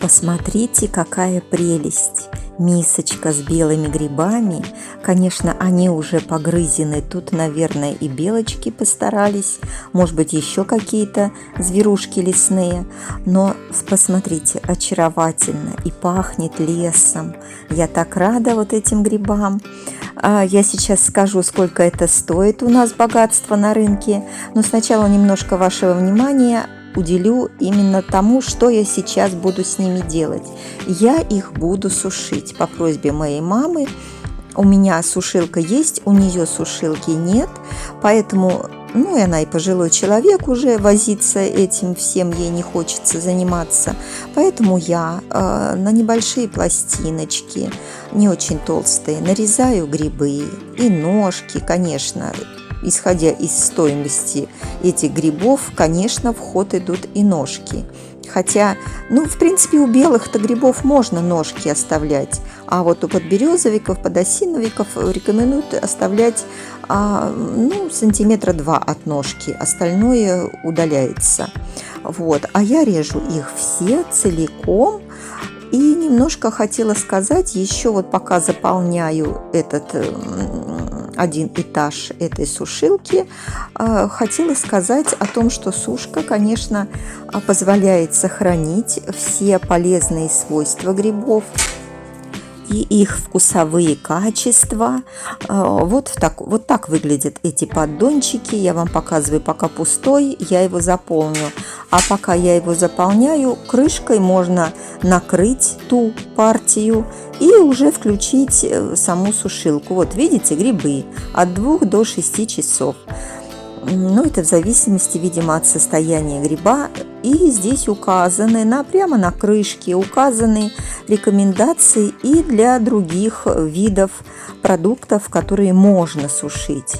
Посмотрите, какая прелесть! Мисочка с белыми грибами. Конечно, они уже погрызены. Тут, наверное, и белочки постарались. Может быть, еще какие-то зверушки лесные. Но посмотрите, очаровательно. И пахнет лесом. Я так рада вот этим грибам. Я сейчас скажу, сколько это стоит у нас богатство на рынке. Но сначала немножко вашего внимания уделю именно тому, что я сейчас буду с ними делать. Я их буду сушить по просьбе моей мамы. У меня сушилка есть, у нее сушилки нет, поэтому, и она и пожилой человек уже, возиться этим всем ей не хочется заниматься. Поэтому я на небольшие пластиночки, не очень толстые, нарезаю грибы и ножки, конечно. Исходя из стоимости этих грибов, конечно, в ход идут и ножки. Хотя, в принципе, у белых-то грибов можно ножки оставлять, а вот у подберезовиков, подосиновиков рекомендуют оставлять сантиметра 2 от ножки, остальное удаляется. Вот. А я режу их все целиком. И немножко хотела сказать, еще вот пока заполняю этот один этаж этой сушилки, хотела сказать о том, что сушка, конечно, позволяет сохранить все полезные свойства грибов и их вкусовые качества. Вот так выглядят эти поддончики. Я вам показываю, пока пустой, я его заполню. А пока я его заполняю, крышкой можно накрыть ту партию и уже включить саму сушилку. Вот видите, грибы от 2 до 6 часов. Это в зависимости, видимо, от состояния гриба. И здесь указаны, прямо на крышке указаны рекомендации и для других видов продуктов, которые можно сушить.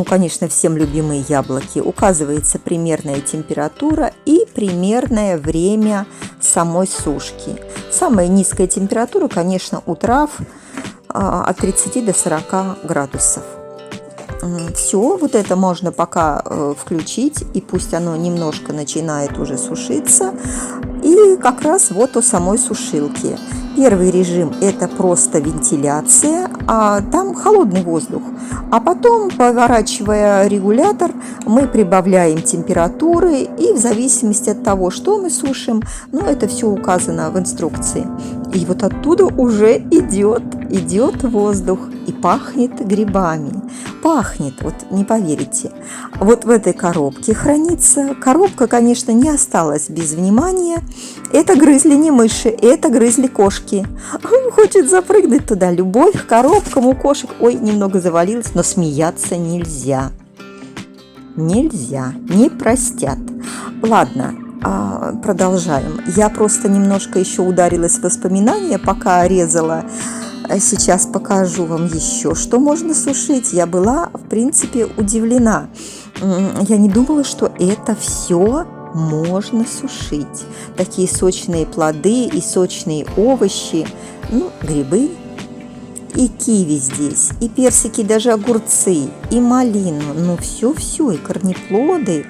Конечно, всем любимые яблоки. Указывается примерная температура и примерное время самой сушки. Самая низкая температура, конечно, у трав от 30 до 40 градусов. Все, вот это можно пока включить, и пусть оно немножко начинает уже сушиться. И как раз вот у самой сушилки. Первый режим – это просто вентиляция, а там холодный воздух. А потом, поворачивая регулятор, мы прибавляем температуры, и в зависимости от того, что мы сушим, это все указано в инструкции. И вот оттуда уже идет воздух и пахнет грибами. Пахнет, вот не поверите. Вот в этой коробке хранится. Коробка, конечно, не осталась без внимания. Это грызли не мыши, это грызли кошки. Хочет запрыгнуть туда. Любовь к коробкам у кошек. Ой, немного завалилась, но смеяться нельзя. Нельзя, не простят. Ладно. Продолжаем. Я просто немножко еще ударилась в воспоминания, пока резала. Сейчас покажу вам еще, что можно сушить. Я была, в принципе, удивлена. Я не думала, что это все можно сушить. Такие сочные плоды и сочные овощи, грибы. И киви здесь, и персики, даже огурцы, и малину. Все, и корнеплоды,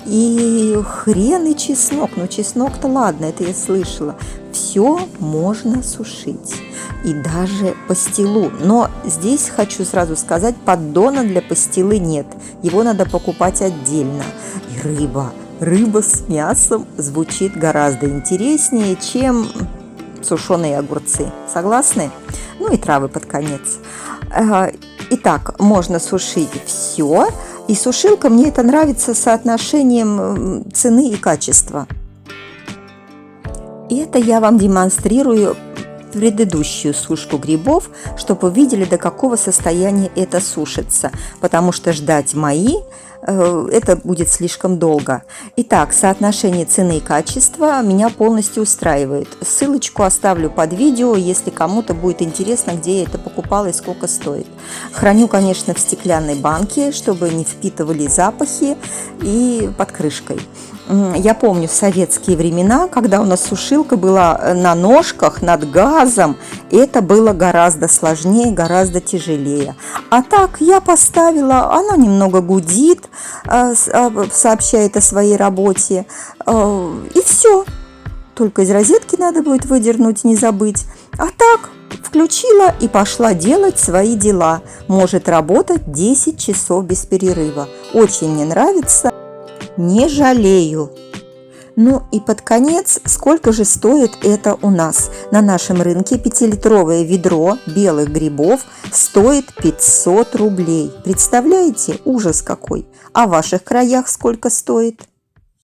и хрен, и чеснок. Чеснок-то ладно, это я слышала. Все можно сушить. И даже пастилу. Но здесь хочу сразу сказать, поддона для пастилы нет. Его надо покупать отдельно. И рыба. Рыба с мясом звучит гораздо интереснее, чем сушеные огурцы. Согласны? И травы под конец. Итак, можно сушить все. И сушилка, мне это нравится соотношением цены и качества. И это я вам демонстрирую предыдущую сушку грибов, чтобы вы видели, до какого состояния это сушится. Потому что ждать мои это будет слишком долго. Итак, соотношение цены и качества меня полностью устраивает. Ссылочку оставлю под видео, если кому-то будет интересно, где я это покупала и сколько стоит. Храню, конечно, в стеклянной банке, чтобы не впитывали запахи, и под крышкой. Я помню советские времена, когда у нас сушилка была на ножках над газом, это было гораздо сложнее, гораздо тяжелее. А так я поставила, она немного гудит, сообщает о своей работе, и все. Только из розетки надо будет выдернуть, не забыть. А так, включила и пошла делать свои дела. Может работать 10 часов без перерыва. Очень мне нравится. Не жалею. Ну и под конец, сколько же стоит это у нас? На нашем рынке 5-литровое ведро белых грибов стоит 500 рублей. Представляете? Ужас какой! А в ваших краях сколько стоит?